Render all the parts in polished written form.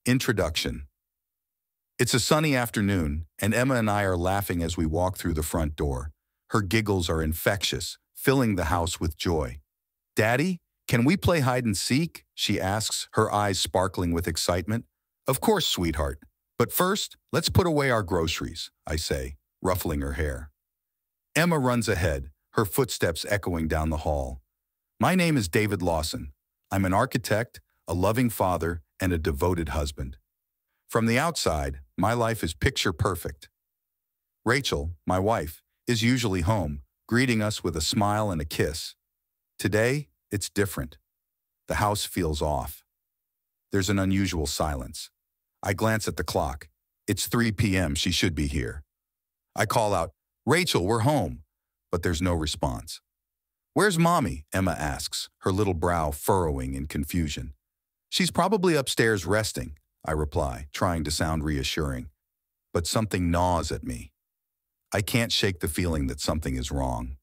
Introduction. It's a sunny afternoon, and Emma and I are laughing as we walk through the front door. Her giggles are infectious, filling the house with joy. "Daddy, can we play hide and seek?" she asks, her eyes sparkling with excitement. "Of course, sweetheart. But first, let's put away our groceries," I say, ruffling her hair. Emma runs ahead, her footsteps echoing down the hall. "My name is David Lawson. I'm an architect, a loving father, and a devoted husband. From the outside, my life is picture perfect. Rachel, my wife, is usually home, greeting us with a smile and a kiss. Today, it's different. The house feels off. There's an unusual silence. I glance at the clock. It's 3 p.m. She should be here. I call out, "Rachel, we're home," but there's no response. "Where's Mommy?" Emma asks, her little brow furrowing in confusion. "She's probably upstairs resting," I reply, trying to sound reassuring. But something gnaws at me. I can't shake the feeling that something is wrong.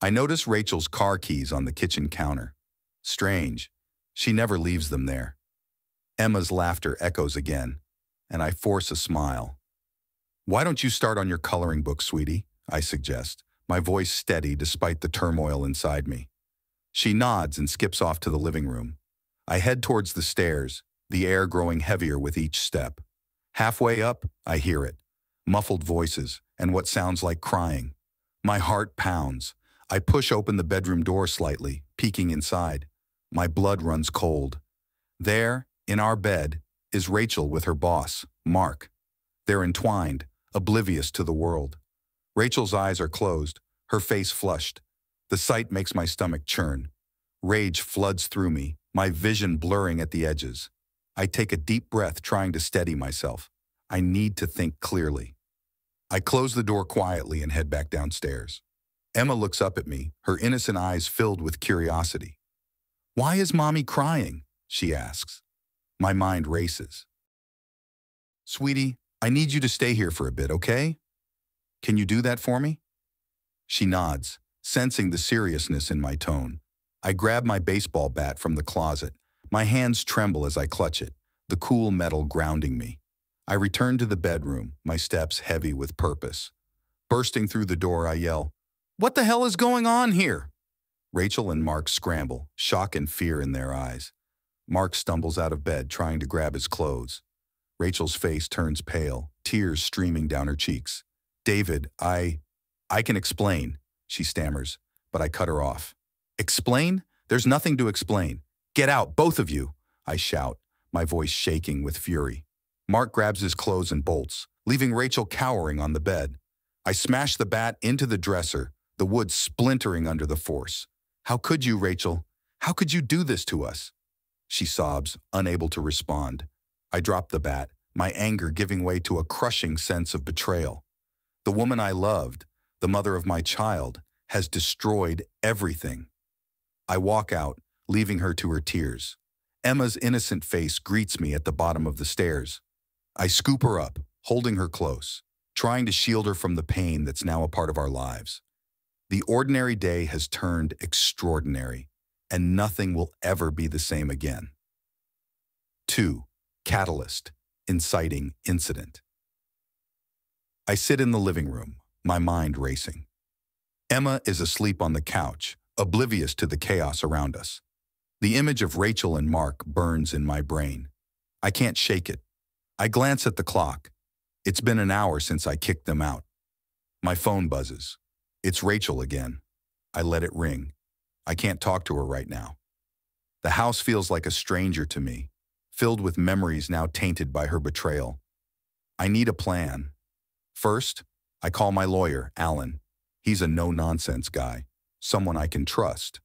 I notice Rachel's car keys on the kitchen counter. Strange. She never leaves them there. Emma's laughter echoes again, and I force a smile. "Why don't you start on your coloring book, sweetie?" I suggest, my voice steady despite the turmoil inside me. She nods and skips off to the living room. I head towards the stairs, the air growing heavier with each step. Halfway up, I hear it. Muffled voices, and what sounds like crying. My heart pounds. I push open the bedroom door slightly, peeking inside. My blood runs cold. There, in our bed, is Rachel with her boss, Mark. They're entwined, oblivious to the world. Rachel's eyes are closed, her face flushed. The sight makes my stomach churn. Rage floods through me, my vision blurring at the edges. I take a deep breath, trying to steady myself. I need to think clearly. I close the door quietly and head back downstairs. Emma looks up at me, her innocent eyes filled with curiosity. "Why is Mommy crying?" she asks. My mind races. "Sweetie, I need you to stay here for a bit, okay? Can you do that for me?" She nods, sensing the seriousness in my tone. I grab my baseball bat from the closet. My hands tremble as I clutch it, the cool metal grounding me. I return to the bedroom, my steps heavy with purpose. Bursting through the door, I yell, "What the hell is going on here?" Rachel and Mark scramble, shock and fear in their eyes. Mark stumbles out of bed, trying to grab his clothes. Rachel's face turns pale, tears streaming down her cheeks. "David, I can explain," she stammers, but I cut her off. "Explain? There's nothing to explain. Get out, both of you," I shout, my voice shaking with fury. Mark grabs his clothes and bolts, leaving Rachel cowering on the bed. I smash the bat into the dresser, the wood splintering under the force. "How could you, Rachel? How could you do this to us?" She sobs, unable to respond. I drop the bat, my anger giving way to a crushing sense of betrayal. The woman I loved, the mother of my child, has destroyed everything. I walk out, leaving her to her tears. Emma's innocent face greets me at the bottom of the stairs. I scoop her up, holding her close, trying to shield her from the pain that's now a part of our lives. The ordinary day has turned extraordinary, and nothing will ever be the same again. 2. Catalyst, inciting incident. I sit in the living room, my mind racing. Emma is asleep on the couch, oblivious to the chaos around us. The image of Rachel and Mark burns in my brain. I can't shake it. I glance at the clock. It's been an hour since I kicked them out. My phone buzzes. It's Rachel again. I let it ring. I can't talk to her right now. The house feels like a stranger to me, filled with memories now tainted by her betrayal. I need a plan. First, I call my lawyer, Alan. He's a no-nonsense guy, someone I can trust.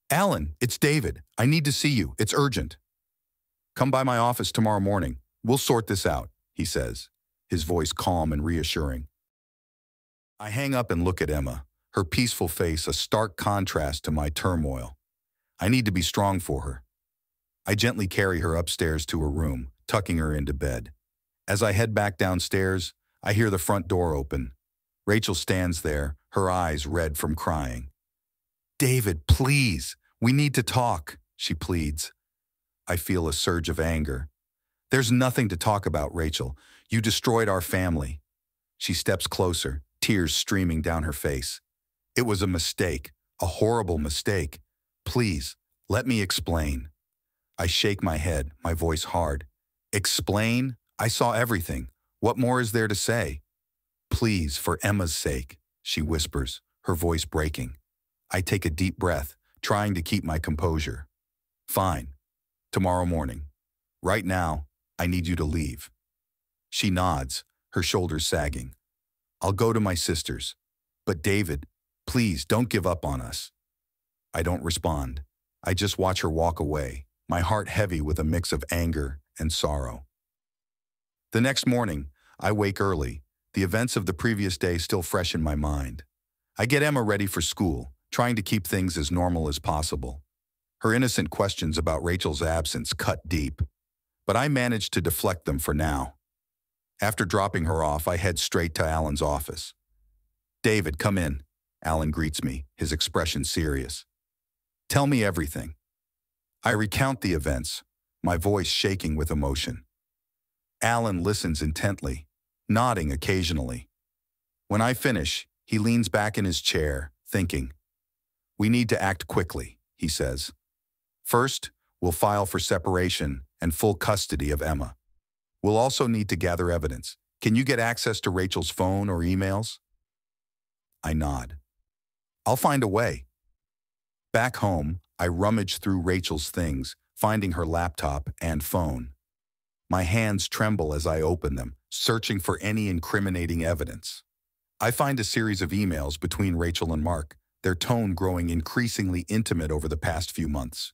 "Alan, it's David. I need to see you. It's urgent." "Come by my office tomorrow morning. We'll sort this out," he says, his voice calm and reassuring. I hang up and look at Emma, her peaceful face a stark contrast to my turmoil. I need to be strong for her. I gently carry her upstairs to her room, tucking her into bed. As I head back downstairs, I hear the front door open. Rachel stands there, her eyes red from crying. "David, please, we need to talk," she pleads. I feel a surge of anger. There's nothing to talk about, Rachel. You destroyed our family. She steps closer, tears streaming down her face. It was a mistake, a horrible mistake. Please, let me explain. I shake my head, my voice hard. Explain? I saw everything. What more is there to say? Please, for Emma's sake, she whispers, her voice breaking. I take a deep breath, trying to keep my composure. Fine. Tomorrow morning. Right now, I need you to leave. She nods, her shoulders sagging. I'll go to my sister's. But David, please don't give up on us. I don't respond. I just watch her walk away, my heart heavy with a mix of anger and sorrow. The next morning, I wake early, the events of the previous day still fresh in my mind. I get Emma ready for school, trying to keep things as normal as possible. Her innocent questions about Rachel's absence cut deep, but I manage to deflect them for now. After dropping her off, I head straight to Alan's office. David, come in. Alan greets me, his expression serious. Tell me everything. I recount the events, my voice shaking with emotion. Alan listens intently, nodding occasionally. When I finish, he leans back in his chair, thinking. We need to act quickly, he says. First, we'll file for separation and full custody of Emma. We'll also need to gather evidence. Can you get access to Rachel's phone or emails? I nod. I'll find a way. Back home, I rummage through Rachel's things, finding her laptop and phone. My hands tremble as I open them, searching for any incriminating evidence. I find a series of emails between Rachel and Mark, their tone growing increasingly intimate over the past few months.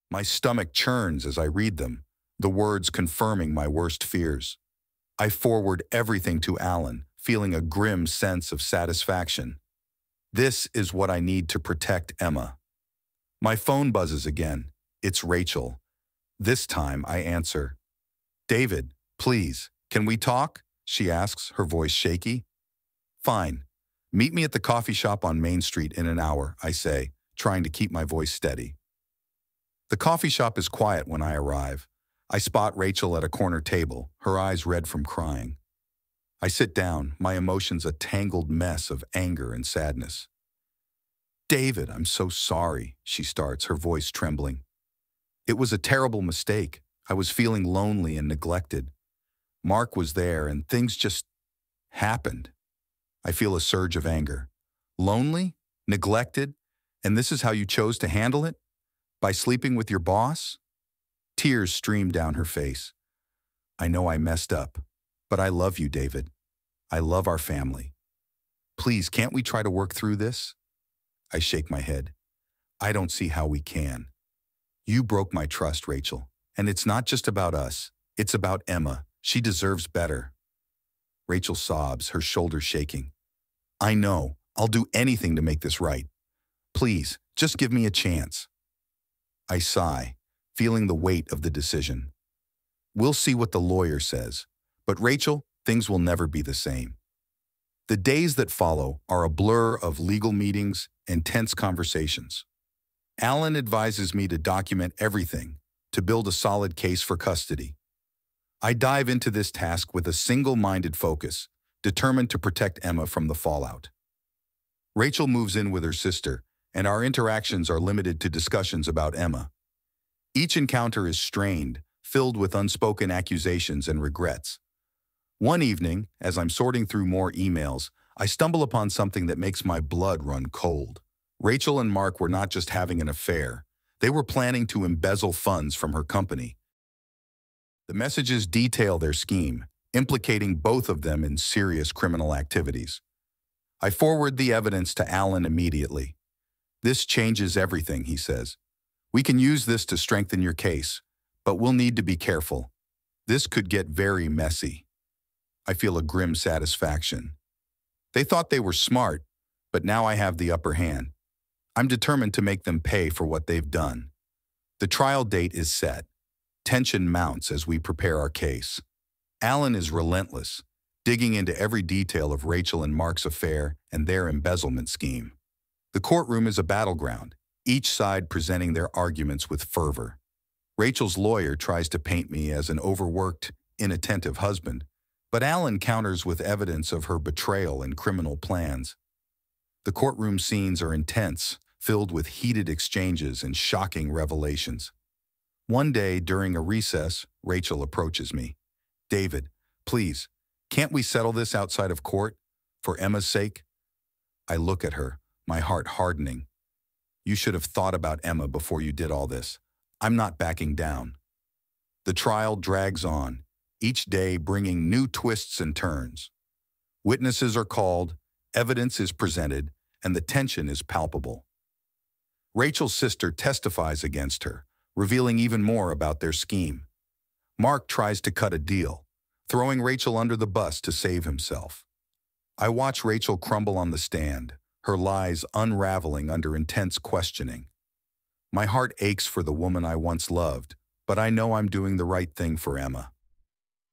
My stomach churns as I read them, the words confirming my worst fears. I forward everything to Alan, feeling a grim sense of satisfaction. This is what I need to protect Emma. My phone buzzes again. It's Rachel. This time I answer. David, please, can we talk? She asks, her voice shaky. Fine. Meet me at the coffee shop on Main Street in an hour, I say, trying to keep my voice steady. The coffee shop is quiet when I arrive. I spot Rachel at a corner table, her eyes red from crying. I sit down, my emotions a tangled mess of anger and sadness. David, I'm so sorry, she starts, her voice trembling. It was a terrible mistake. I was feeling lonely and neglected. Mark was there and things just happened. I feel a surge of anger. Lonely? Neglected? And this is how you chose to handle it? By sleeping with your boss? Tears stream down her face. I know I messed up, but I love you, David. I love our family. Please, can't we try to work through this? I shake my head. I don't see how we can. You broke my trust, Rachel, and it's not just about us. It's about Emma. She deserves better. Rachel sobs, her shoulders shaking. I know. I'll do anything to make this right. Please, just give me a chance. I sigh, feeling the weight of the decision. We'll see what the lawyer says, but Rachel, things will never be the same. The days that follow are a blur of legal meetings and tense conversations. Alan advises me to document everything, to build a solid case for custody. I dive into this task with a single-minded focus, determined to protect Emma from the fallout. Rachel moves in with her sister, and our interactions are limited to discussions about Emma. Each encounter is strained, filled with unspoken accusations and regrets. One evening, as I'm sorting through more emails, I stumble upon something that makes my blood run cold. Rachel and Mark were not just having an affair. They were planning to embezzle funds from her company. The messages detail their scheme, implicating both of them in serious criminal activities. I forward the evidence to Alan immediately. This changes everything, he says. We can use this to strengthen your case, but we'll need to be careful. This could get very messy. I feel a grim satisfaction. They thought they were smart, but now I have the upper hand. I'm determined to make them pay for what they've done. The trial date is set. Tension mounts as we prepare our case. Alan is relentless, digging into every detail of Rachel and Mark's affair and their embezzlement scheme. The courtroom is a battleground, each side presenting their arguments with fervor. Rachel's lawyer tries to paint me as an overworked, inattentive husband, but Alan counters with evidence of her betrayal and criminal plans. The courtroom scenes are intense, filled with heated exchanges and shocking revelations. One day, during a recess, Rachel approaches me. "David, please, can't we settle this outside of court? For Emma's sake?" I look at her, my heart hardening. "You should have thought about Emma before you did all this. I'm not backing down." The trial drags on, each day bringing new twists and turns. Witnesses are called, evidence is presented, and the tension is palpable. Rachel's sister testifies against her, revealing even more about their scheme. Mark tries to cut a deal, throwing Rachel under the bus to save himself. I watch Rachel crumble on the stand, her lies unraveling under intense questioning. My heart aches for the woman I once loved, but I know I'm doing the right thing for Emma.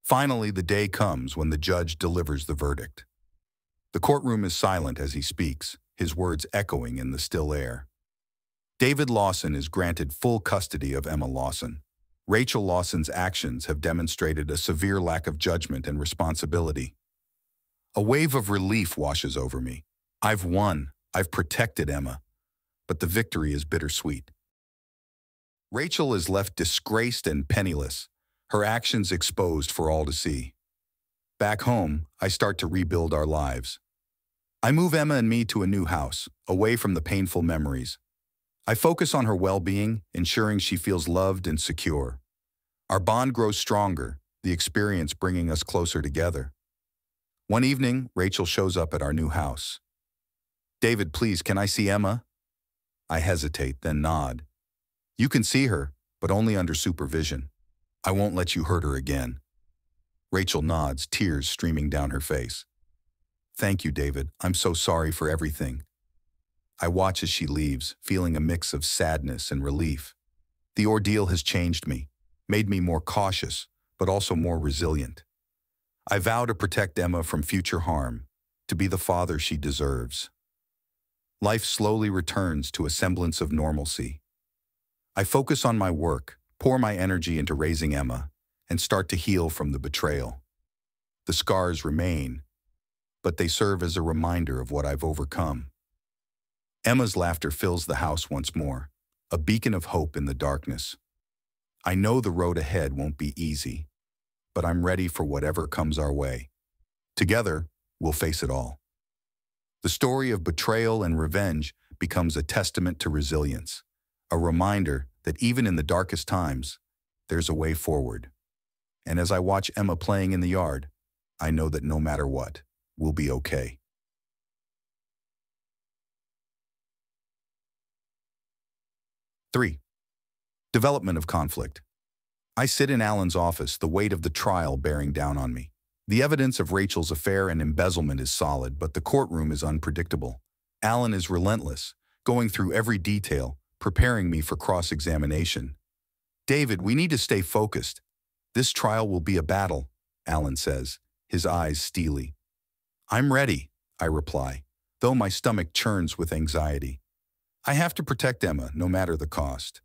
Finally, the day comes when the judge delivers the verdict. The courtroom is silent as he speaks, his words echoing in the still air. David Lawson is granted full custody of Emma Lawson. Rachel Lawson's actions have demonstrated a severe lack of judgment and responsibility. A wave of relief washes over me. I've won. I've protected Emma. But the victory is bittersweet. Rachel is left disgraced and penniless, her actions exposed for all to see. Back home, I start to rebuild our lives. I move Emma and me to a new house, away from the painful memories. I focus on her well-being, ensuring she feels loved and secure. Our bond grows stronger, the experience bringing us closer together. One evening, Rachel shows up at our new house. "David, please, can I see Emma?" I hesitate, then nod. "You can see her, but only under supervision. I won't let you hurt her again." Rachel nods, tears streaming down her face. "Thank you, David. I'm so sorry for everything." I watch as she leaves, feeling a mix of sadness and relief. The ordeal has changed me, made me more cautious, but also more resilient. I vow to protect Emma from future harm, to be the father she deserves. Life slowly returns to a semblance of normalcy. I focus on my work, pour my energy into raising Emma, and start to heal from the betrayal. The scars remain, but they serve as a reminder of what I've overcome. Emma's laughter fills the house once more, a beacon of hope in the darkness. I know the road ahead won't be easy, but I'm ready for whatever comes our way. Together, we'll face it all. The story of betrayal and revenge becomes a testament to resilience, a reminder that even in the darkest times, there's a way forward. And as I watch Emma playing in the yard, I know that no matter what, we'll be okay. 3. Development of conflict. I sit in Alan's office, the weight of the trial bearing down on me. The evidence of Rachel's affair and embezzlement is solid, but the courtroom is unpredictable. Alan is relentless, going through every detail, preparing me for cross-examination. "David, we need to stay focused. This trial will be a battle," Alan says, his eyes steely. "I'm ready," I reply, though my stomach churns with anxiety. I have to protect Emma, no matter the cost.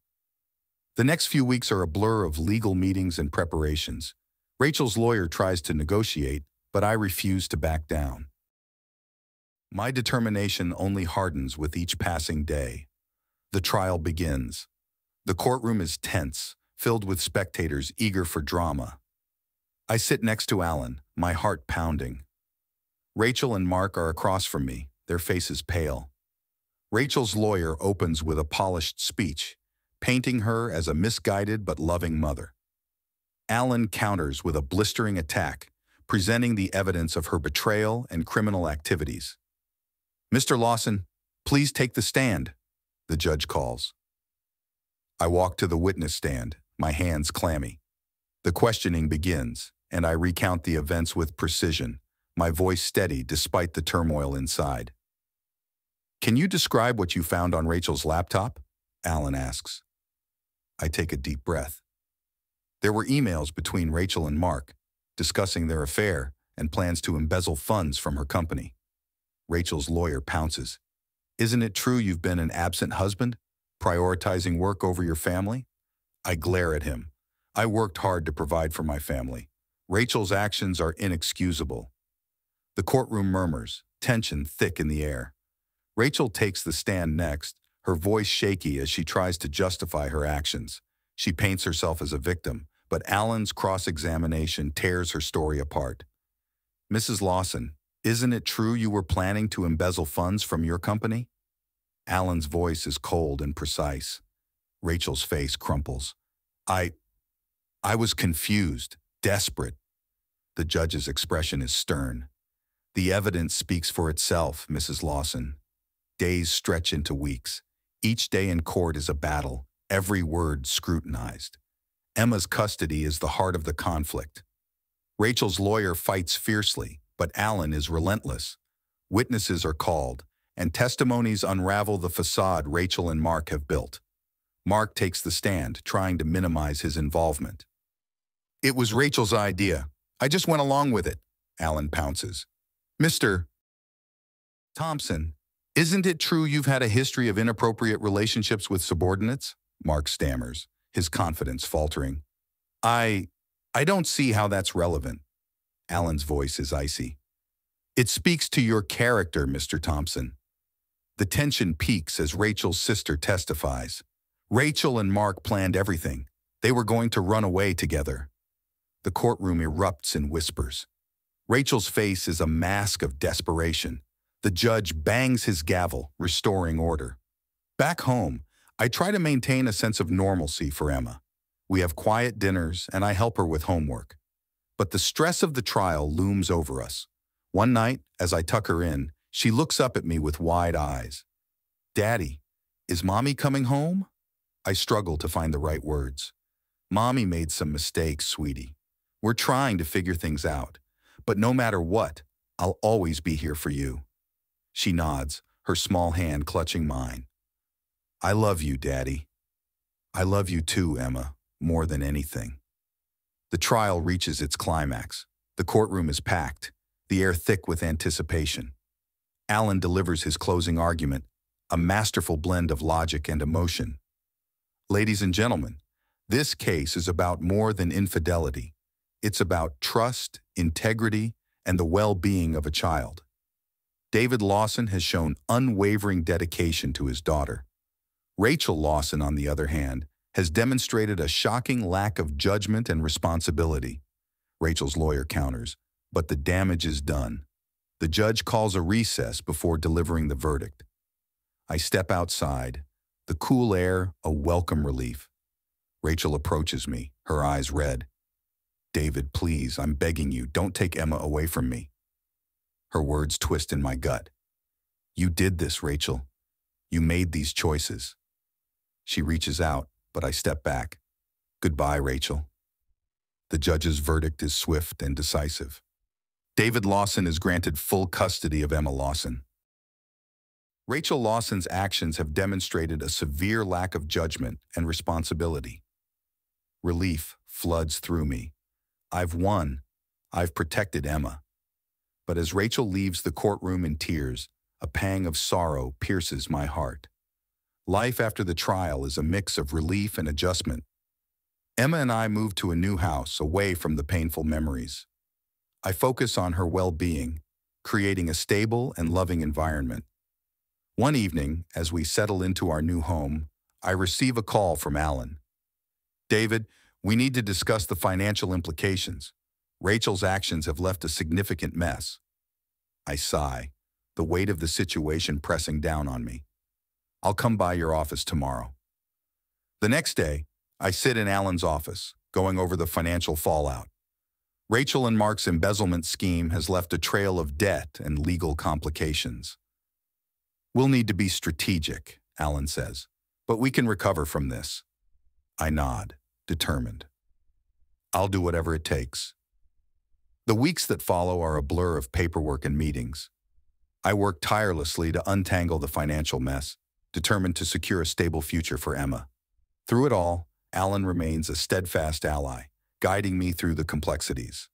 The next few weeks are a blur of legal meetings and preparations. Rachel's lawyer tries to negotiate, but I refuse to back down. My determination only hardens with each passing day. The trial begins. The courtroom is tense, filled with spectators eager for drama. I sit next to Alan, my heart pounding. Rachel and Mark are across from me, their faces pale. Rachel's lawyer opens with a polished speech, painting her as a misguided but loving mother. Alan counters with a blistering attack, presenting the evidence of her betrayal and criminal activities. "Mr. Lawson, please take the stand," the judge calls. I walk to the witness stand, my hands clammy. The questioning begins, and I recount the events with precision, my voice steady despite the turmoil inside. "Can you describe what you found on Rachel's laptop?" Alan asks. I take a deep breath. There were emails between Rachel and Mark, discussing their affair and plans to embezzle funds from her company. Rachel's lawyer pounces. "Isn't it true you've been an absent husband, prioritizing work over your family?" I glare at him. I worked hard to provide for my family. Rachel's actions are inexcusable. The courtroom murmurs, tension thick in the air. Rachel takes the stand next, her voice shaky as she tries to justify her actions. She paints herself as a victim, but Alan's cross-examination tears her story apart. Mrs. Lawson, isn't it true you were planning to embezzle funds from your company? Alan's voice is cold and precise. Rachel's face crumples. I was confused, desperate. The judge's expression is stern. The evidence speaks for itself, Mrs. Lawson. Days stretch into weeks. Each day in court is a battle, every word scrutinized. Emma's custody is the heart of the conflict. Rachel's lawyer fights fiercely, but Alan is relentless. Witnesses are called, and testimonies unravel the facade Rachel and Mark have built. Mark takes the stand, trying to minimize his involvement. It was Rachel's idea. I just went along with it, Alan pounces. Mr. Thompson, isn't it true you've had a history of inappropriate relationships with subordinates? Mark stammers, his confidence faltering. I don't see how that's relevant. Alan's voice is icy. It speaks to your character, Mr. Thompson. The tension peaks as Rachel's sister testifies. Rachel and Mark planned everything. They were going to run away together. The courtroom erupts in whispers. Rachel's face is a mask of desperation. The judge bangs his gavel, restoring order. Back home, I try to maintain a sense of normalcy for Emma. We have quiet dinners, and I help her with homework. But the stress of the trial looms over us. One night, as I tuck her in, she looks up at me with wide eyes. Daddy, is Mommy coming home? I struggle to find the right words. Mommy made some mistakes, sweetie. We're trying to figure things out. But no matter what, I'll always be here for you. She nods, her small hand clutching mine. I love you, Daddy. I love you too, Emma, more than anything. The trial reaches its climax. The courtroom is packed, the air thick with anticipation. Alan delivers his closing argument, a masterful blend of logic and emotion. Ladies and gentlemen, this case is about more than infidelity. It's about trust, integrity, and the well-being of a child. David Lawson has shown unwavering dedication to his daughter. Rachel Lawson, on the other hand, has demonstrated a shocking lack of judgment and responsibility. Rachel's lawyer counters, but the damage is done. The judge calls a recess before delivering the verdict. I step outside, the cool air a welcome relief. Rachel approaches me, her eyes red. David, please, I'm begging you, don't take Emma away from me. Her words twist in my gut. You did this, Rachel. You made these choices. She reaches out, but I step back. Goodbye, Rachel. The judge's verdict is swift and decisive. David Lawson is granted full custody of Emma Lawson. Rachel Lawson's actions have demonstrated a severe lack of judgment and responsibility. Relief floods through me. I've won. I've protected Emma. But as Rachel leaves the courtroom in tears, a pang of sorrow pierces my heart. Life after the trial is a mix of relief and adjustment. Emma and I move to a new house away from the painful memories. I focus on her well-being, creating a stable and loving environment. One evening, as we settle into our new home, I receive a call from Alan. David, we need to discuss the financial implications. Rachel's actions have left a significant mess. I sigh, the weight of the situation pressing down on me. I'll come by your office tomorrow. The next day, I sit in Alan's office, going over the financial fallout. Rachel and Mark's embezzlement scheme has left a trail of debt and legal complications. We'll need to be strategic, Alan says, but we can recover from this. I nod, determined. I'll do whatever it takes. The weeks that follow are a blur of paperwork and meetings. I work tirelessly to untangle the financial mess, determined to secure a stable future for Emma. Through it all, Alan remains a steadfast ally, guiding me through the complexities.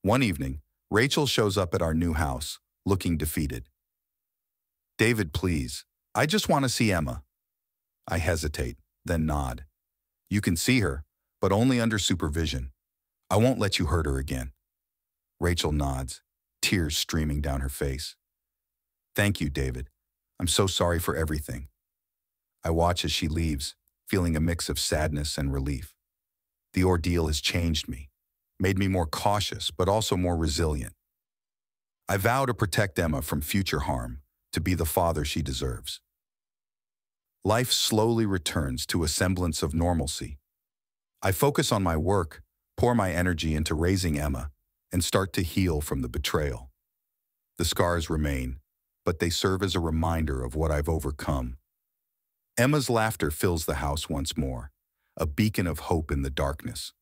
One evening, Rachel shows up at our new house, looking defeated. David, please, I just want to see Emma. I hesitate, then nod. You can see her, but only under supervision. I won't let you hurt her again. Rachel nods, tears streaming down her face. Thank you, David. I'm so sorry for everything. I watch as she leaves, feeling a mix of sadness and relief. The ordeal has changed me, made me more cautious, but also more resilient. I vow to protect Emma from future harm, to be the father she deserves. Life slowly returns to a semblance of normalcy. I focus on my work, pour my energy into raising Emma, and start to heal from the betrayal. The scars remain, but they serve as a reminder of what I've overcome. Emma's laughter fills the house once more, a beacon of hope in the darkness.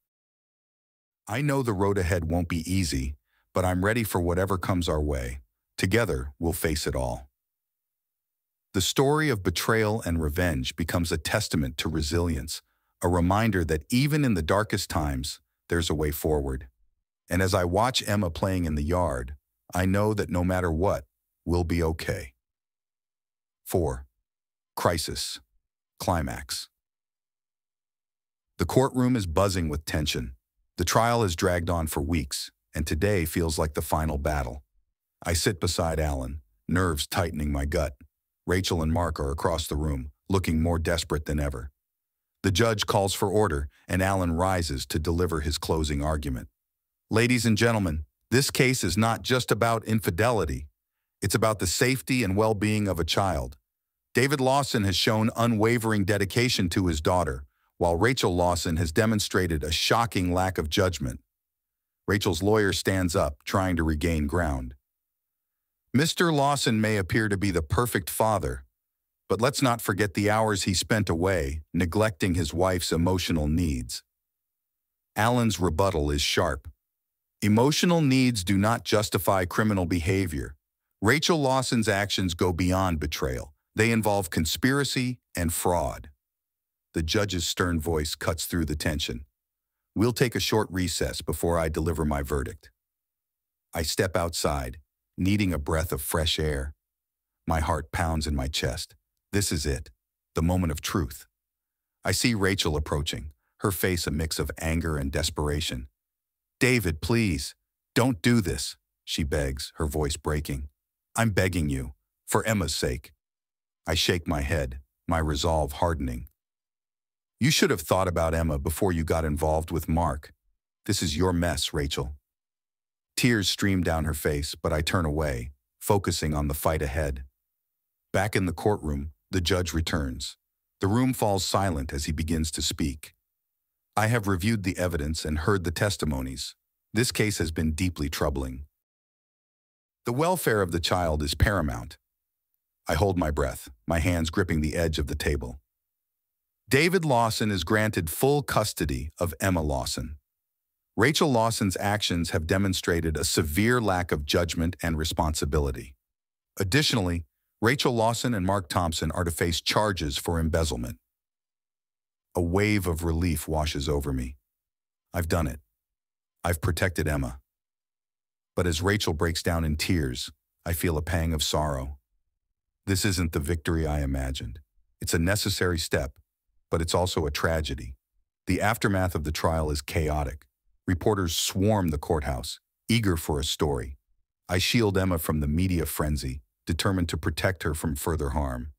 I know the road ahead won't be easy, but I'm ready for whatever comes our way. Together, we'll face it all. The story of betrayal and revenge becomes a testament to resilience, a reminder that even in the darkest times, there's a way forward. And as I watch Emma playing in the yard, I know that no matter what, we'll be okay. 4. Crisis. Climax. The courtroom is buzzing with tension. The trial has dragged on for weeks, and today feels like the final battle. I sit beside Alan, nerves tightening my gut. Rachel and Mark are across the room, looking more desperate than ever. The judge calls for order, and Alan rises to deliver his closing argument. Ladies and gentlemen, this case is not just about infidelity. It's about the safety and well-being of a child. David Lawson has shown unwavering dedication to his daughter, while Rachel Lawson has demonstrated a shocking lack of judgment. Rachel's lawyer stands up, trying to regain ground. Mr. Lawson may appear to be the perfect father, but let's not forget the hours he spent away, neglecting his wife's emotional needs. Alan's rebuttal is sharp. Emotional needs do not justify criminal behavior. Rachel Lawson's actions go beyond betrayal. They involve conspiracy and fraud. The judge's stern voice cuts through the tension. We'll take a short recess before I deliver my verdict. I step outside, needing a breath of fresh air. My heart pounds in my chest. This is it, the moment of truth. I see Rachel approaching, her face a mix of anger and desperation. David, please, don't do this, she begs, her voice breaking. I'm begging you, for Emma's sake. I shake my head, my resolve hardening. You should have thought about Emma before you got involved with Mark. This is your mess, Rachel. Tears stream down her face, but I turn away, focusing on the fight ahead. Back in the courtroom, the judge returns. The room falls silent as he begins to speak. I have reviewed the evidence and heard the testimonies. This case has been deeply troubling. The welfare of the child is paramount. I hold my breath, my hands gripping the edge of the table. David Lawson is granted full custody of Emma Lawson. Rachel Lawson's actions have demonstrated a severe lack of judgment and responsibility. Additionally, Rachel Lawson and Mark Thompson are to face charges for embezzlement. A wave of relief washes over me. I've done it. I've protected Emma. But as Rachel breaks down in tears, I feel a pang of sorrow. This isn't the victory I imagined. It's a necessary step, but it's also a tragedy. The aftermath of the trial is chaotic. Reporters swarm the courthouse, eager for a story. I shield Emma from the media frenzy, determined to protect her from further harm.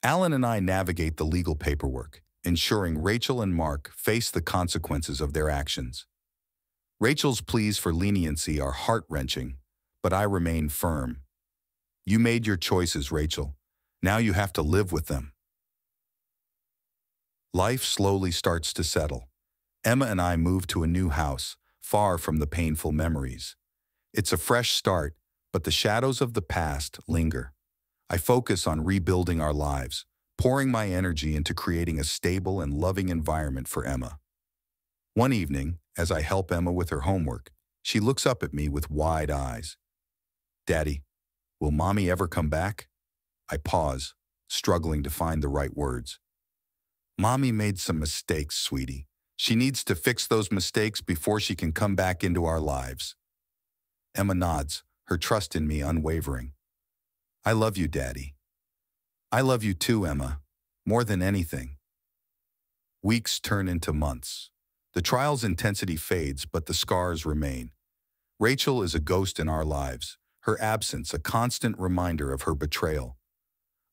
Alan and I navigate the legal paperwork, ensuring Rachel and Mark face the consequences of their actions. Rachel's pleas for leniency are heart-wrenching, but I remain firm. You made your choices, Rachel. Now you have to live with them. Life slowly starts to settle. Emma and I move to a new house, far from the painful memories. It's a fresh start, but the shadows of the past linger. I focus on rebuilding our lives, pouring my energy into creating a stable and loving environment for Emma. One evening, as I help Emma with her homework, she looks up at me with wide eyes. Daddy, will Mommy ever come back? I pause, struggling to find the right words. Mommy made some mistakes, sweetie. She needs to fix those mistakes before she can come back into our lives. Emma nods, her trust in me unwavering. I love you, Daddy. I love you too, Emma, more than anything. Weeks turn into months. The trial's intensity fades, but the scars remain. Rachel is a ghost in our lives, her absence a constant reminder of her betrayal.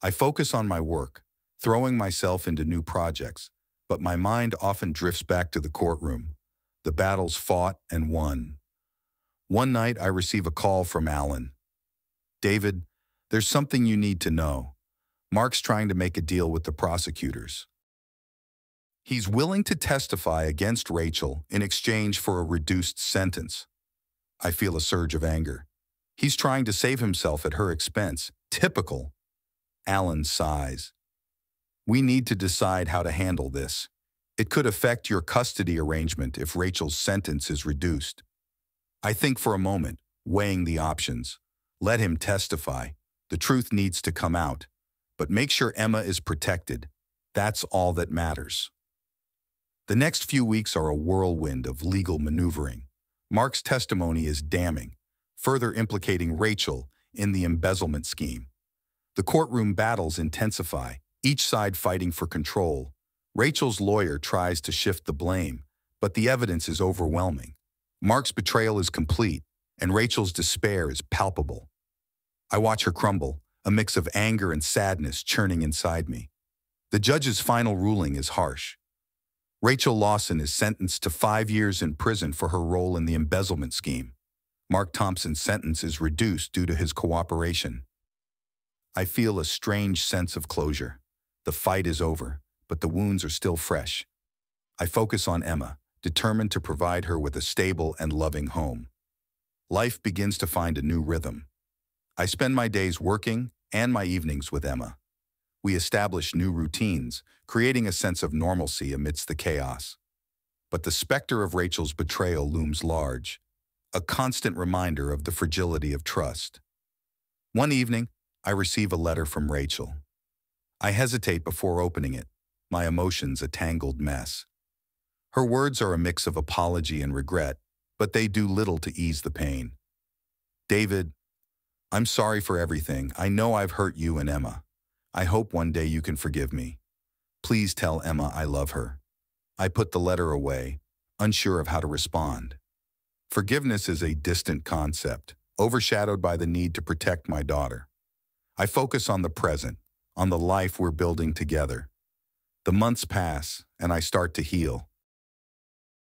I focus on my work, throwing myself into new projects, but my mind often drifts back to the courtroom, the battles fought and won. One night, I receive a call from Alan. "David, there's something you need to know. Mark's trying to make a deal with the prosecutors. He's willing to testify against Rachel in exchange for a reduced sentence." I feel a surge of anger. He's trying to save himself at her expense. Typical. Alan sighs. "We need to decide how to handle this. It could affect your custody arrangement if Rachel's sentence is reduced." I think for a moment, weighing the options. Let him testify. The truth needs to come out. But make sure Emma is protected. That's all that matters. The next few weeks are a whirlwind of legal maneuvering. Mark's testimony is damning, further implicating Rachel in the embezzlement scheme. The courtroom battles intensify, each side fighting for control. Rachel's lawyer tries to shift the blame, but the evidence is overwhelming. Mark's betrayal is complete, and Rachel's despair is palpable. I watch her crumble, a mix of anger and sadness churning inside me. The judge's final ruling is harsh. Rachel Lawson is sentenced to 5 years in prison for her role in the embezzlement scheme. Mark Thompson's sentence is reduced due to his cooperation. I feel a strange sense of closure. The fight is over, but the wounds are still fresh. I focus on Emma, determined to provide her with a stable and loving home. Life begins to find a new rhythm. I spend my days working and my evenings with Emma. We establish new routines, creating a sense of normalcy amidst the chaos. But the specter of Rachel's betrayal looms large, a constant reminder of the fragility of trust. One evening, I receive a letter from Rachel. I hesitate before opening it, my emotions a tangled mess. Her words are a mix of apology and regret, but they do little to ease the pain. "David, I'm sorry for everything. I know I've hurt you and Emma. I hope one day you can forgive me. Please tell Emma I love her." I put the letter away, unsure of how to respond. Forgiveness is a distant concept, overshadowed by the need to protect my daughter. I focus on the present, on the life we're building together. The months pass, and I start to heal.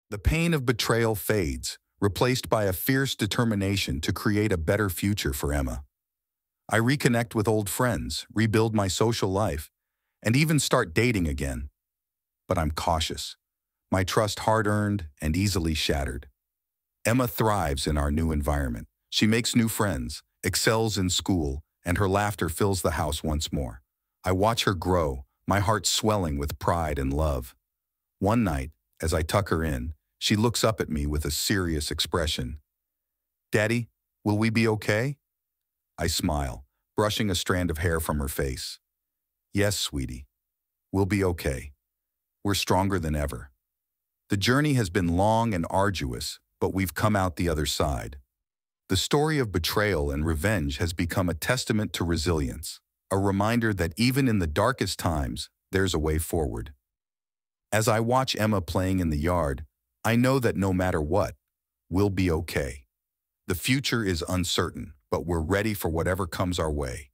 The pain of betrayal fades, replaced by a fierce determination to create a better future for Emma. I reconnect with old friends, rebuild my social life, and even start dating again. But I'm cautious, my trust hard-earned and easily shattered. Emma thrives in our new environment. She makes new friends, excels in school, and her laughter fills the house once more. I watch her grow, my heart swelling with pride and love. One night, as I tuck her in, she looks up at me with a serious expression. "Daddy, will we be okay?" I smile, brushing a strand of hair from her face. "Yes, sweetie. We'll be okay. We're stronger than ever." The journey has been long and arduous, but we've come out the other side. The story of betrayal and revenge has become a testament to resilience, a reminder that even in the darkest times, there's a way forward. As I watch Emma playing in the yard, I know that no matter what, we'll be okay. The future is uncertain, but we're ready for whatever comes our way.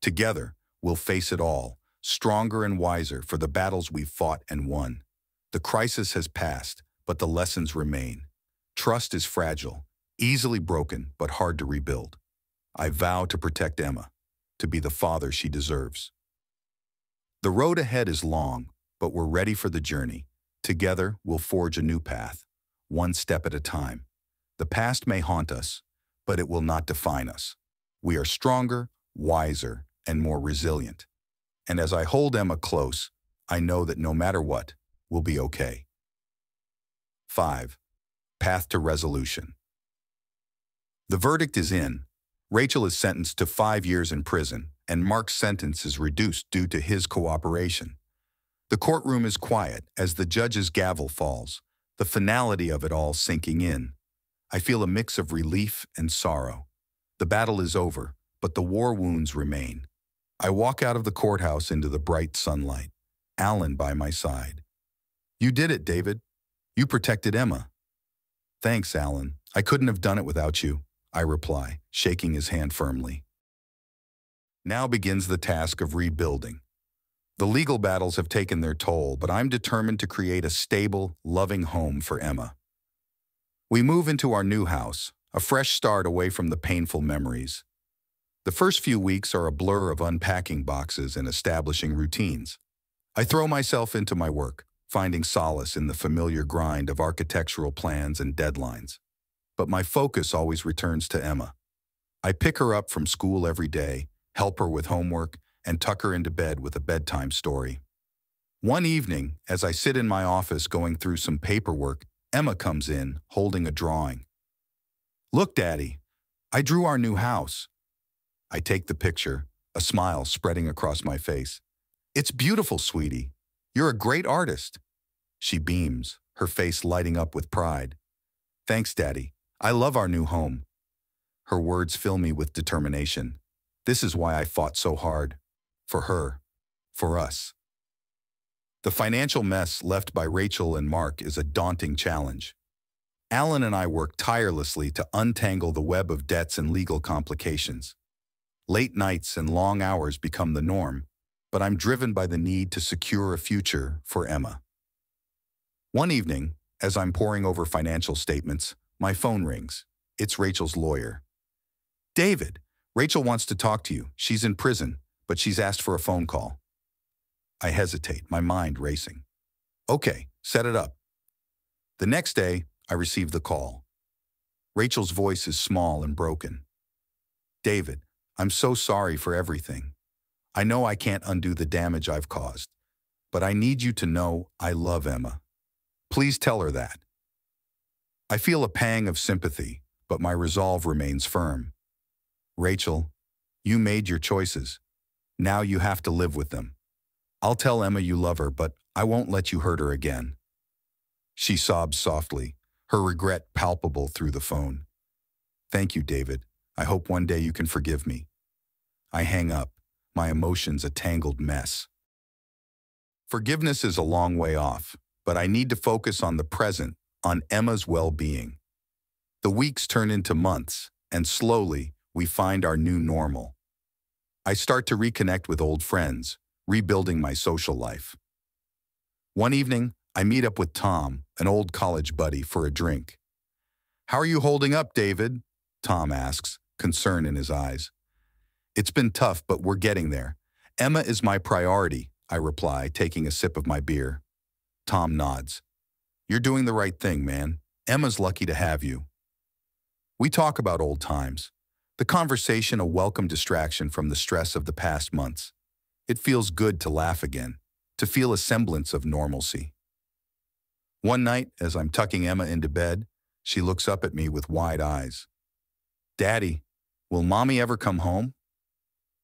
Together, we'll face it all, stronger and wiser for the battles we've fought and won. The crisis has passed, but the lessons remain. Trust is fragile, easily broken, but hard to rebuild. I vow to protect Emma, to be the father she deserves. The road ahead is long, but we're ready for the journey. Together, we'll forge a new path, one step at a time. The past may haunt us, but it will not define us. We are stronger, wiser, and more resilient. And as I hold Emma close, I know that no matter what, we'll be okay. 5. Path to resolution. The verdict is in. Rachel is sentenced to 5 years in prison, and Mark's sentence is reduced due to his cooperation. The courtroom is quiet as the judge's gavel falls, the finality of it all sinking in. I feel a mix of relief and sorrow. The battle is over, but the war wounds remain. I walk out of the courthouse into the bright sunlight, Alan by my side. You did it, David. You protected Emma. Thanks, Alan. I couldn't have done it without you, I reply, shaking his hand firmly. Now begins the task of rebuilding. The legal battles have taken their toll, but I'm determined to create a stable, loving home for Emma. We move into our new house, a fresh start away from the painful memories. The first few weeks are a blur of unpacking boxes and establishing routines. I throw myself into my work, finding solace in the familiar grind of architectural plans and deadlines. But my focus always returns to Emma. I pick her up from school every day, help her with homework, and tuck her into bed with a bedtime story. One evening, as I sit in my office going through some paperwork, Emma comes in, holding a drawing. Look, Daddy, I drew our new house. I take the picture, a smile spreading across my face. It's beautiful, sweetie. You're a great artist. She beams, her face lighting up with pride. Thanks, Daddy. I love our new home. Her words fill me with determination. This is why I fought so hard. For her. For us. The financial mess left by Rachel and Mark is a daunting challenge. Alan and I work tirelessly to untangle the web of debts and legal complications. Late nights and long hours become the norm, but I'm driven by the need to secure a future for Emma. One evening, as I'm poring over financial statements, my phone rings. It's Rachel's lawyer. David, Rachel wants to talk to you. She's in prison, but she's asked for a phone call. I hesitate, my mind racing. Okay, set it up. The next day, I receive the call. Rachel's voice is small and broken. David, I'm so sorry for everything. I know I can't undo the damage I've caused, but I need you to know I love Emma. Please tell her that. I feel a pang of sympathy, but my resolve remains firm. Rachel, you made your choices. Now you have to live with them. I'll tell Emma you love her, but I won't let you hurt her again. She sobs softly, her regret palpable through the phone. Thank you, David. I hope one day you can forgive me. I hang up, my emotions a tangled mess. Forgiveness is a long way off, but I need to focus on the present, on Emma's well-being. The weeks turn into months, and slowly, we find our new normal. I start to reconnect with old friends, rebuilding my social life. One evening, I meet up with Tom, an old college buddy, for a drink. How are you holding up, David? Tom asks, concern in his eyes. It's been tough, but we're getting there. Emma is my priority, I reply, taking a sip of my beer. Tom nods. You're doing the right thing, man. Emma's lucky to have you. We talk about old times. The conversation a welcome distraction from the stress of the past months. It feels good to laugh again, to feel a semblance of normalcy. One night, as I'm tucking Emma into bed, she looks up at me with wide eyes. Daddy, will Mommy ever come home?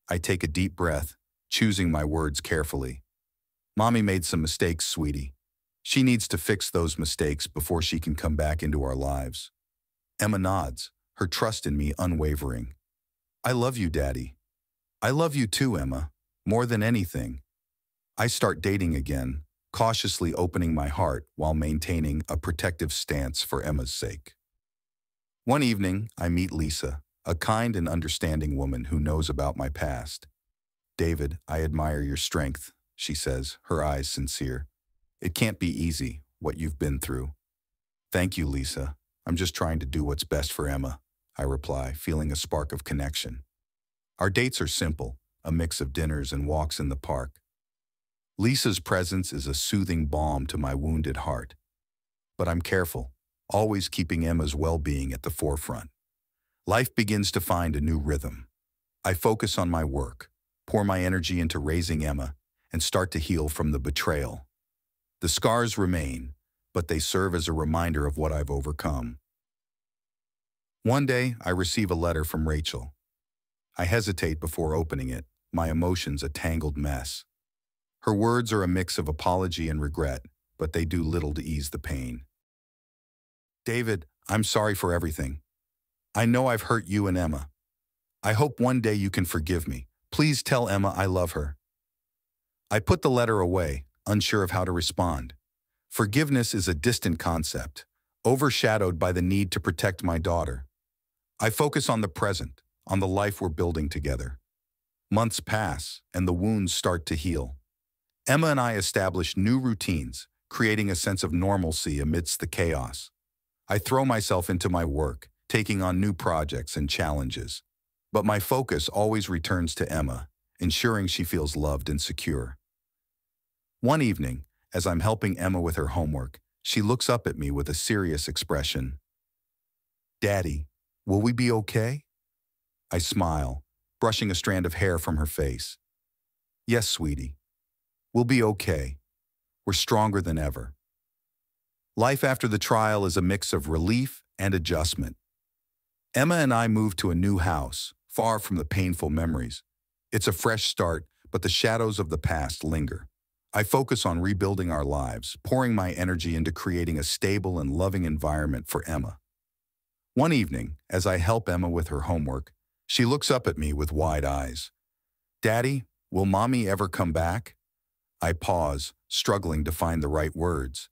I take a deep breath, choosing my words carefully. Mommy made some mistakes, sweetie. She needs to fix those mistakes before she can come back into our lives. Emma nods, her trust in me unwavering. I love you, Daddy. I love you too, Emma, more than anything. I start dating again, cautiously opening my heart while maintaining a protective stance for Emma's sake. One evening, I meet Lisa, a kind and understanding woman who knows about my past. David, I admire your strength, she says, her eyes sincere. It can't be easy, what you've been through. Thank you, Lisa. I'm just trying to do what's best for Emma, I reply, feeling a spark of connection. Our dates are simple, a mix of dinners and walks in the park. Lisa's presence is a soothing balm to my wounded heart. But I'm careful, always keeping Emma's well-being at the forefront. Life begins to find a new rhythm. I focus on my work, pour my energy into raising Emma, and start to heal from the betrayal. The scars remain, but they serve as a reminder of what I've overcome. One day, I receive a letter from Rachel. I hesitate before opening it, my emotions a tangled mess. Her words are a mix of apology and regret, but they do little to ease the pain. David, I'm sorry for everything. I know I've hurt you and Emma. I hope one day you can forgive me. Please tell Emma I love her. I put the letter away, unsure of how to respond. Forgiveness is a distant concept, overshadowed by the need to protect my daughter. I focus on the present, on the life we're building together. Months pass, and the wounds start to heal. Emma and I establish new routines, creating a sense of normalcy amidst the chaos. I throw myself into my work, taking on new projects and challenges. But my focus always returns to Emma, ensuring she feels loved and secure. One evening, as I'm helping Emma with her homework, she looks up at me with a serious expression. "Daddy, will we be okay?" I smile, brushing a strand of hair from her face. "Yes, sweetie. We'll be okay. We're stronger than ever." Life after the trial is a mix of relief and adjustment. Emma and I moved to a new house, far from the painful memories. It's a fresh start, but the shadows of the past linger. I focus on rebuilding our lives, pouring my energy into creating a stable and loving environment for Emma. One evening, as I help Emma with her homework, she looks up at me with wide eyes. "Daddy, will Mommy ever come back?" I pause, struggling to find the right words.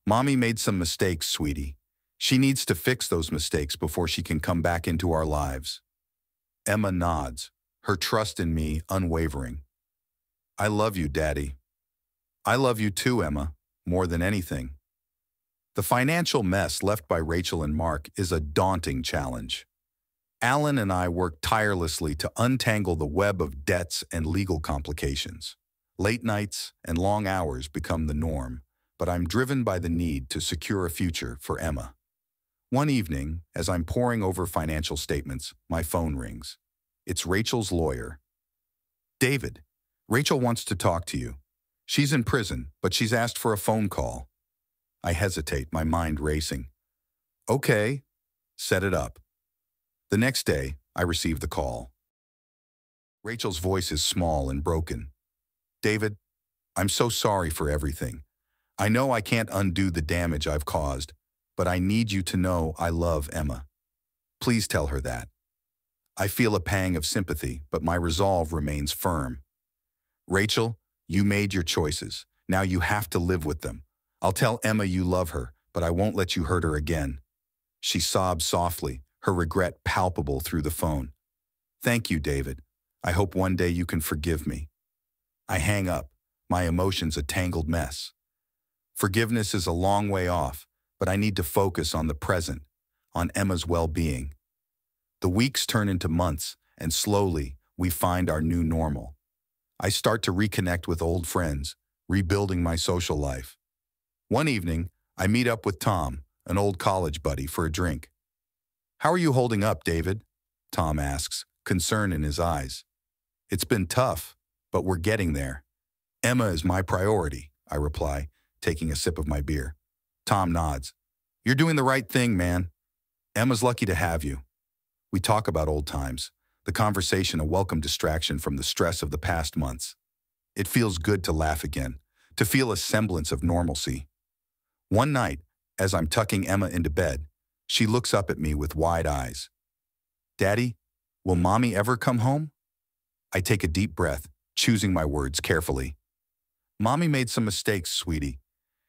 "Mommy made some mistakes, sweetie. She needs to fix those mistakes before she can come back into our lives." Emma nods, her trust in me unwavering. "I love you, Daddy." "I love you too, Emma, more than anything." The financial mess left by Rachel and Mark is a daunting challenge. Alan and I work tirelessly to untangle the web of debts and legal complications. Late nights and long hours become the norm, but I'm driven by the need to secure a future for Emma. One evening, as I'm poring over financial statements, my phone rings. It's Rachel's lawyer. "David, Rachel wants to talk to you. She's in prison, but she's asked for a phone call." I hesitate, my mind racing. "Okay, set it up." The next day, I receive the call. Rachel's voice is small and broken. "David, I'm so sorry for everything. I know I can't undo the damage I've caused, but I need you to know I love Emma. Please tell her that." I feel a pang of sympathy, but my resolve remains firm. "Rachel, you made your choices. Now you have to live with them. I'll tell Emma you love her, but I won't let you hurt her again." She sobs softly, her regret palpable through the phone. "Thank you, David. I hope one day you can forgive me." I hang up, my emotions a tangled mess. Forgiveness is a long way off, but I need to focus on the present, on Emma's well-being. The weeks turn into months, and slowly, we find our new normal. I start to reconnect with old friends, rebuilding my social life. One evening, I meet up with Tom, an old college buddy, for a drink. "How are you holding up, David?" Tom asks, concern in his eyes. "It's been tough, but we're getting there." "Emma is my priority," I reply, taking a sip of my beer. Tom nods. "You're doing the right thing, man. Emma's lucky to have you." We talk about old times, the conversation a welcome distraction from the stress of the past months. It feels good to laugh again, to feel a semblance of normalcy. One night, as I'm tucking Emma into bed, she looks up at me with wide eyes. "Daddy, will Mommy ever come home?" I take a deep breath, choosing my words carefully. "Mommy made some mistakes, sweetie.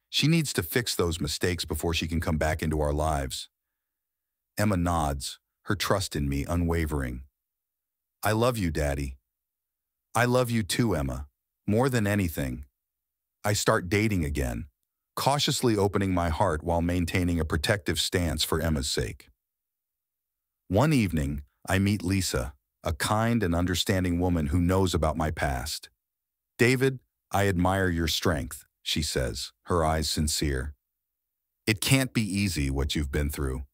She needs to fix those mistakes before she can come back into our lives." Emma nods, her trust in me unwavering. "I love you, Daddy." "I love you too, Emma, more than anything." I start dating again, cautiously opening my heart while maintaining a protective stance for Emma's sake. One evening, I meet Lisa, a kind and understanding woman who knows about my past. "David, I admire your strength," she says, her eyes sincere. "It can't be easy what you've been through."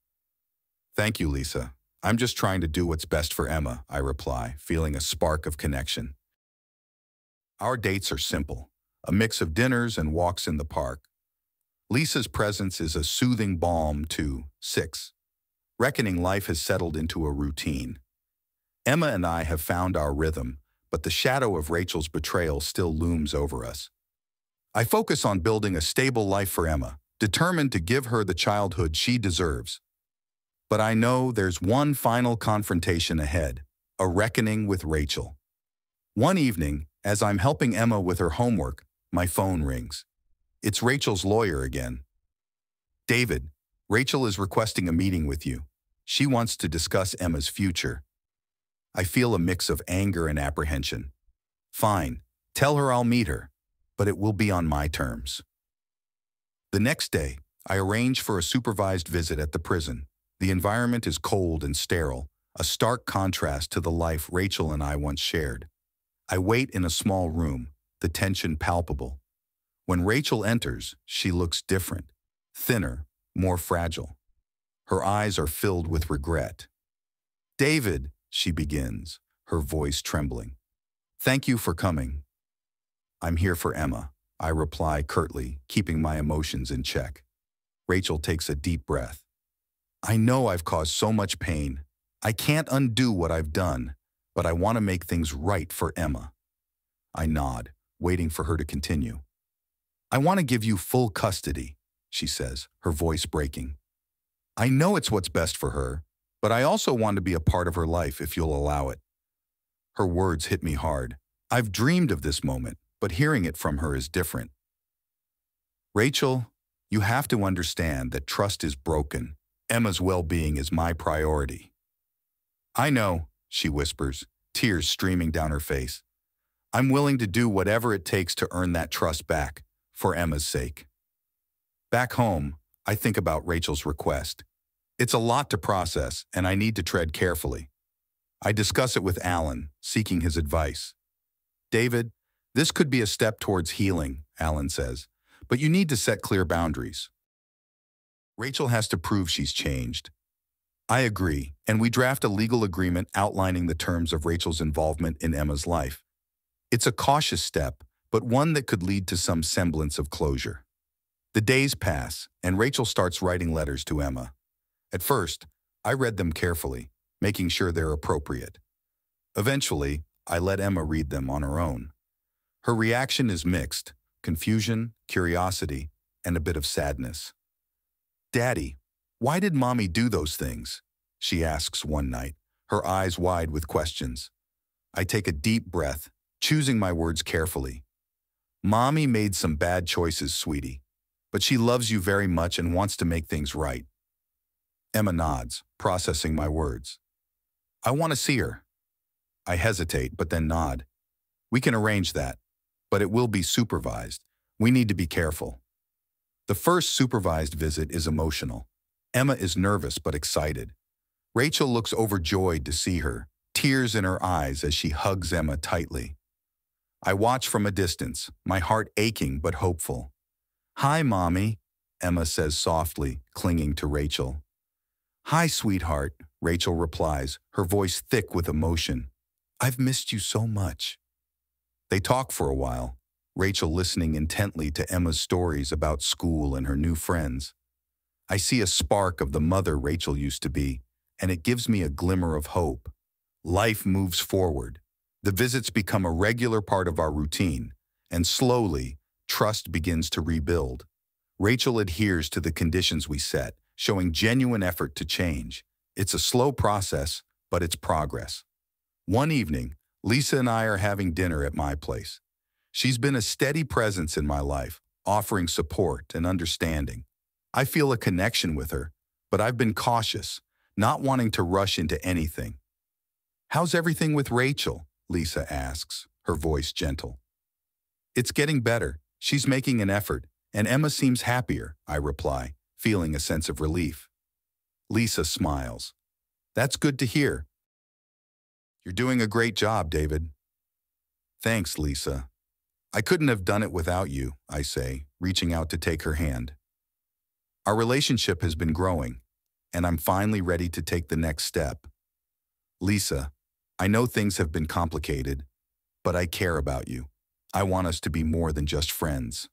"Thank you, Lisa. I'm just trying to do what's best for Emma," I reply, feeling a spark of connection. Our dates are simple, a mix of dinners and walks in the park. Lisa's presence is a soothing balm to 6. Reckoning life has settled into a routine. Emma and I have found our rhythm, but the shadow of Rachel's betrayal still looms over us. I focus on building a stable life for Emma, determined to give her the childhood she deserves. But I know there's one final confrontation ahead, a reckoning with Rachel. One evening, as I'm helping Emma with her homework, my phone rings. It's Rachel's lawyer again. David, Rachel is requesting a meeting with you. She wants to discuss Emma's future. I feel a mix of anger and apprehension. Fine, tell her I'll meet her, but it will be on my terms. The next day, I arrange for a supervised visit at the prison. The environment is cold and sterile, a stark contrast to the life Rachel and I once shared. I wait in a small room, the tension palpable. When Rachel enters, she looks different, thinner, more fragile. Her eyes are filled with regret. "David," she begins, her voice trembling. "Thank you for coming." "I'm here for Emma," I reply curtly, keeping my emotions in check. Rachel takes a deep breath. "I know I've caused so much pain. I can't undo what I've done, but I want to make things right for Emma." I nod, waiting for her to continue. "I want to give you full custody," she says, her voice breaking. "I know it's what's best for her, but I also want to be a part of her life if you'll allow it." Her words hit me hard. I've dreamed of this moment, but hearing it from her is different. "Rachel, you have to understand that trust is broken. Emma's well-being is my priority." "I know," she whispers, tears streaming down her face. "I'm willing to do whatever it takes to earn that trust back, for Emma's sake." Back home, I think about Rachel's request. It's a lot to process, and I need to tread carefully. I discuss it with Alan, seeking his advice. "David, this could be a step towards healing," Alan says, "but you need to set clear boundaries. Rachel has to prove she's changed." I agree, and we draft a legal agreement outlining the terms of Rachel's involvement in Emma's life. It's a cautious step, but one that could lead to some semblance of closure. The days pass, and Rachel starts writing letters to Emma. At first, I read them carefully, making sure they're appropriate. Eventually, I let Emma read them on her own. Her reaction is mixed: confusion, curiosity, and a bit of sadness. "Daddy, why did Mommy do those things?" she asks one night, her eyes wide with questions. I take a deep breath, choosing my words carefully. "Mommy made some bad choices, sweetie, but she loves you very much and wants to make things right." Emma nods, processing my words. "I want to see her." I hesitate, but then nod. "We can arrange that, but it will be supervised. We need to be careful." The first supervised visit is emotional. Emma is nervous but excited. Rachel looks overjoyed to see her, tears in her eyes as she hugs Emma tightly. I watch from a distance, my heart aching but hopeful. "Hi, Mommy," Emma says softly, clinging to Rachel. "Hi, sweetheart," Rachel replies, her voice thick with emotion. "I've missed you so much." They talk for a while, Rachel listening intently to Emma's stories about school and her new friends. I see a spark of the mother Rachel used to be, and it gives me a glimmer of hope. Life moves forward. The visits become a regular part of our routine, and slowly, trust begins to rebuild. Rachel adheres to the conditions we set, showing genuine effort to change. It's a slow process, but it's progress. One evening, Lisa and I are having dinner at my place. She's been a steady presence in my life, offering support and understanding. I feel a connection with her, but I've been cautious, not wanting to rush into anything. "How's everything with Rachel?" Lisa asks, her voice gentle. "It's getting better. She's making an effort, and Emma seems happier," I reply, feeling a sense of relief. Lisa smiles. "That's good to hear. You're doing a great job, David." "Thanks, Lisa. I couldn't have done it without you," I say, reaching out to take her hand. Our relationship has been growing, and I'm finally ready to take the next step. "Lisa, I know things have been complicated, but I care about you. I want us to be more than just friends."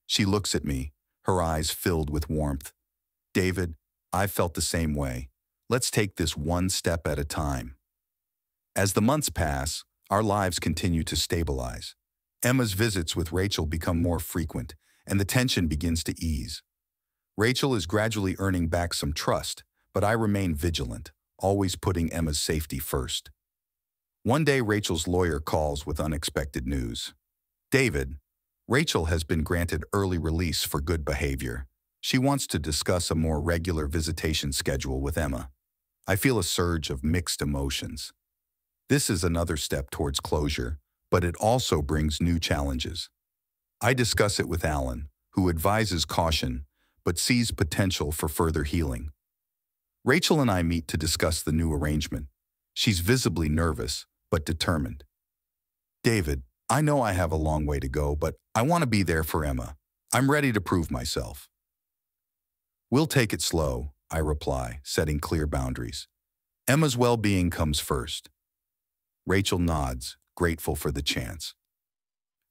She looks at me, her eyes filled with warmth. "David, I've felt the same way. Let's take this one step at a time." As the months pass, our lives continue to stabilize. Emma's visits with Rachel become more frequent, and the tension begins to ease. Rachel is gradually earning back some trust, but I remain vigilant, always putting Emma's safety first. One day, Rachel's lawyer calls with unexpected news. "David, Rachel has been granted early release for good behavior. She wants to discuss a more regular visitation schedule with Emma. I feel a surge of mixed emotions. This is another step towards closure, but it also brings new challenges. I discuss it with Alan, who advises caution, but sees potential for further healing. Rachel and I meet to discuss the new arrangement. She's visibly nervous, but determined. David, I know I have a long way to go, but I want to be there for Emma. I'm ready to prove myself. We'll take it slow, I reply, setting clear boundaries. Emma's well-being comes first. Rachel nods, grateful for the chance.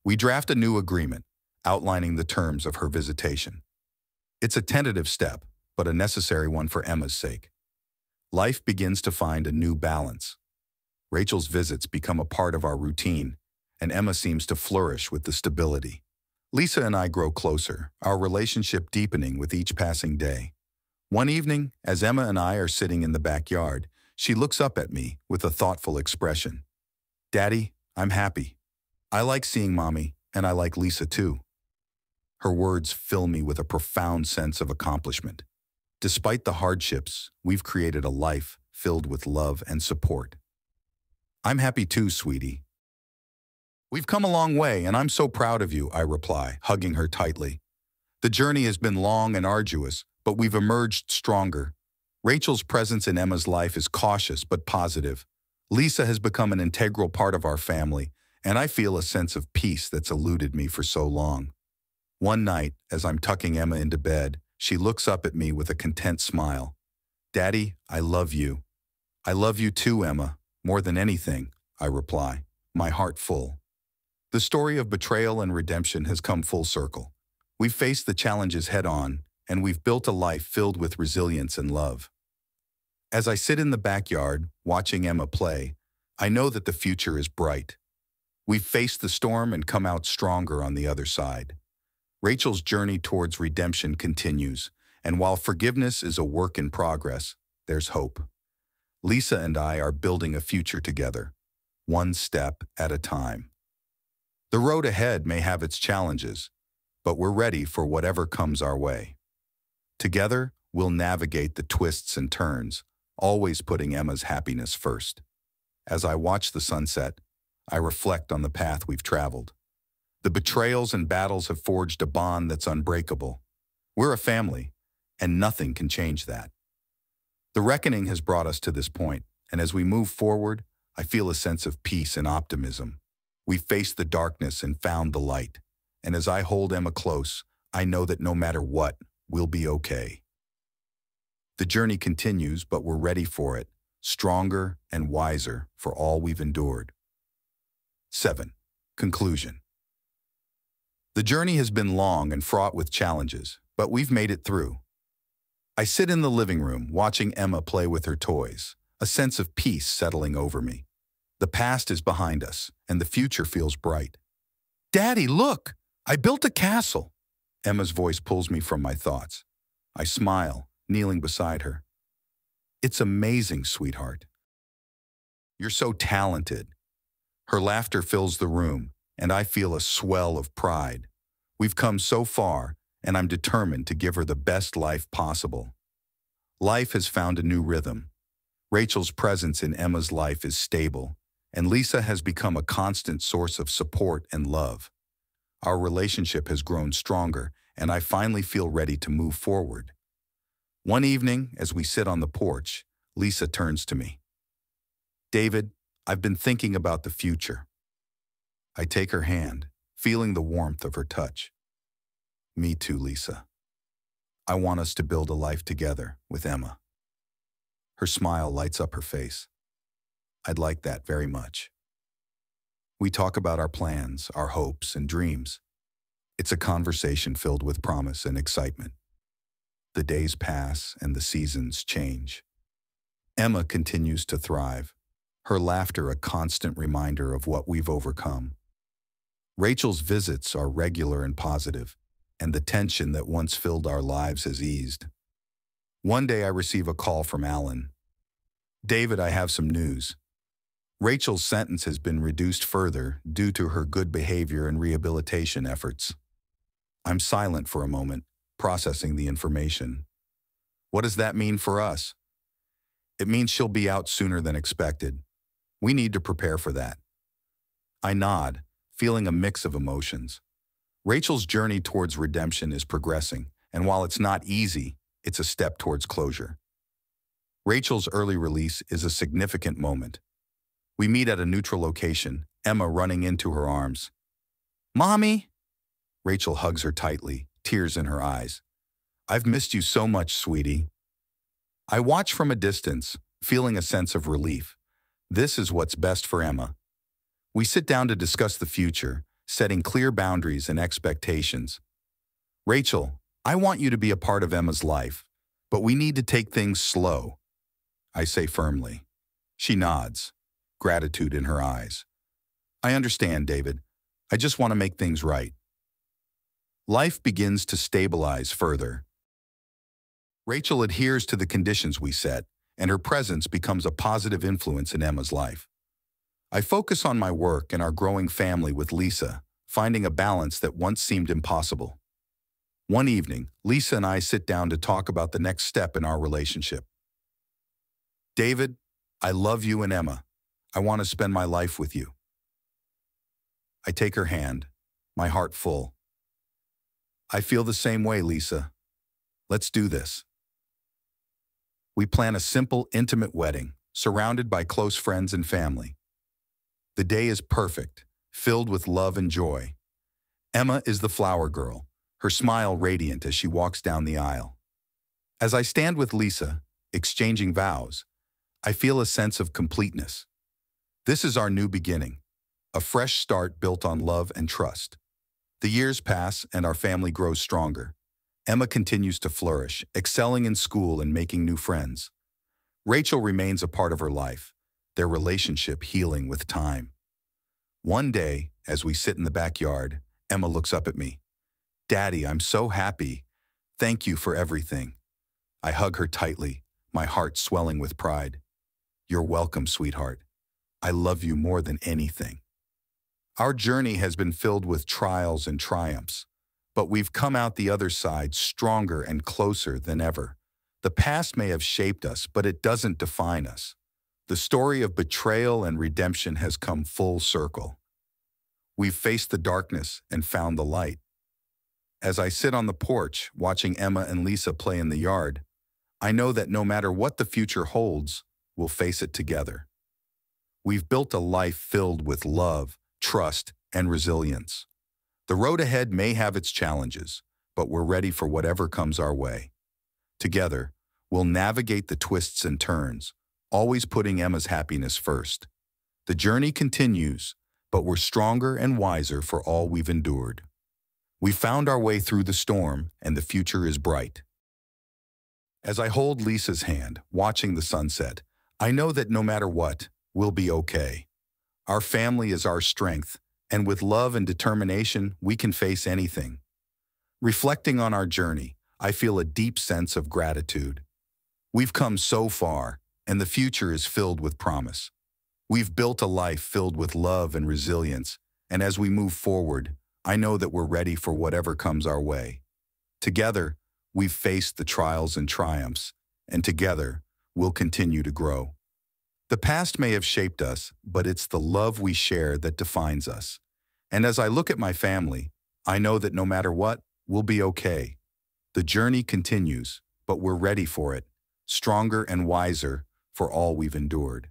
We draft a new agreement, outlining the terms of her visitation. It's a tentative step, but a necessary one for Emma's sake. Life begins to find a new balance. Rachel's visits become a part of our routine, and Emma seems to flourish with the stability. Lisa and I grow closer, our relationship deepening with each passing day. One evening, as Emma and I are sitting in the backyard, she looks up at me with a thoughtful expression. Daddy, I'm happy. I like seeing Mommy, and I like Lisa too. Her words fill me with a profound sense of accomplishment. Despite the hardships, we've created a life filled with love and support. I'm happy too, sweetie. We've come a long way, and I'm so proud of you, I reply, hugging her tightly. The journey has been long and arduous, but we've emerged stronger. Rachel's presence in Emma's life is cautious but positive. Lisa has become an integral part of our family, and I feel a sense of peace that's eluded me for so long. One night, as I'm tucking Emma into bed, she looks up at me with a content smile. Daddy, I love you. I love you too, Emma, more than anything, I reply, my heart full. The story of betrayal and redemption has come full circle. We've faced the challenges head-on, and we've built a life filled with resilience and love. As I sit in the backyard, watching Emma play, I know that the future is bright. We've faced the storm and come out stronger on the other side. Rachel's journey towards redemption continues, and while forgiveness is a work in progress, there's hope. Lisa and I are building a future together, one step at a time. The road ahead may have its challenges, but we're ready for whatever comes our way. Together, we'll navigate the twists and turns, always putting Emma's happiness first. As I watch the sunset, I reflect on the path we've traveled. The betrayals and battles have forged a bond that's unbreakable. We're a family, and nothing can change that. The reckoning has brought us to this point, and as we move forward, I feel a sense of peace and optimism. We've faced the darkness and found the light, and as I hold Emma close, I know that no matter what, we'll be okay. The journey continues, but we're ready for it, stronger and wiser for all we've endured. 7. Conclusion. The journey has been long and fraught with challenges, but we've made it through. I sit in the living room watching Emma play with her toys, a sense of peace settling over me. The past is behind us, and the future feels bright. Daddy, look! I built a castle! Emma's voice pulls me from my thoughts. I smile, kneeling beside her. It's amazing, sweetheart. You're so talented. Her laughter fills the room, and I feel a swell of pride. We've come so far, and I'm determined to give her the best life possible. Life has found a new rhythm. Rachel's presence in Emma's life is stable, and Lisa has become a constant source of support and love. Our relationship has grown stronger, and I finally feel ready to move forward. One evening, as we sit on the porch, Lisa turns to me. David, I've been thinking about the future. I take her hand, feeling the warmth of her touch. Me too, Lisa. I want us to build a life together with Emma. Her smile lights up her face. I'd like that very much. We talk about our plans, our hopes, and dreams. It's a conversation filled with promise and excitement. The days pass and the seasons change. Emma continues to thrive, her laughter a constant reminder of what we've overcome. Rachel's visits are regular and positive, and the tension that once filled our lives has eased. One day I receive a call from Alan. David, I have some news. Rachel's sentence has been reduced further due to her good behavior and rehabilitation efforts. I'm silent for a moment, processing the information. What does that mean for us? It means she'll be out sooner than expected. We need to prepare for that. I nod, feeling a mix of emotions. Rachel's journey towards redemption is progressing, and while it's not easy, it's a step towards closure. Rachel's early release is a significant moment. We meet at a neutral location, Emma running into her arms. "Mommy!" Rachel hugs her tightly, tears in her eyes. "I've missed you so much, sweetie." I watch from a distance, feeling a sense of relief. This is what's best for Emma. We sit down to discuss the future, setting clear boundaries and expectations. "Rachel, I want you to be a part of Emma's life, but we need to take things slow," I say firmly. She nods, gratitude in her eyes. "I understand, David. I just want to make things right." Life begins to stabilize further. Rachel adheres to the conditions we set, and her presence becomes a positive influence in Emma's life. I focus on my work and our growing family with Lisa, finding a balance that once seemed impossible. One evening, Lisa and I sit down to talk about the next step in our relationship. "David, I love you and Emma. I want to spend my life with you." I take her hand, my heart full. "I feel the same way, Lisa. Let's do this." We plan a simple, intimate wedding, surrounded by close friends and family. The day is perfect, filled with love and joy. Emma is the flower girl, her smile radiant as she walks down the aisle. As I stand with Lisa, exchanging vows, I feel a sense of completeness. This is our new beginning, a fresh start built on love and trust. The years pass and our family grows stronger. Emma continues to flourish, excelling in school and making new friends. Rachel remains a part of her life, their relationship healing with time. One day, as we sit in the backyard, Emma looks up at me. "Daddy, I'm so happy. Thank you for everything." I hug her tightly, my heart swelling with pride. "You're welcome, sweetheart. I love you more than anything." Our journey has been filled with trials and triumphs, but we've come out the other side stronger and closer than ever. The past may have shaped us, but it doesn't define us. The story of betrayal and redemption has come full circle. We've faced the darkness and found the light. As I sit on the porch, watching Emma and Lisa play in the yard, I know that no matter what the future holds, we'll face it together. We've built a life filled with love, trust, and resilience. The road ahead may have its challenges, but we're ready for whatever comes our way. Together, we'll navigate the twists and turns, always putting Emma's happiness first. The journey continues, but we're stronger and wiser for all we've endured. We found our way through the storm, and the future is bright. As I hold Lisa's hand, watching the sunset, I know that no matter what, we'll be okay. Our family is our strength, and with love and determination, we can face anything. Reflecting on our journey, I feel a deep sense of gratitude. We've come so far, and the future is filled with promise. We've built a life filled with love and resilience, and as we move forward, I know that we're ready for whatever comes our way. Together, we've faced the trials and triumphs, and together, we'll continue to grow. The past may have shaped us, but it's the love we share that defines us. And as I look at my family, I know that no matter what, we'll be okay. The journey continues, but we're ready for it, stronger and wiser for all we've endured.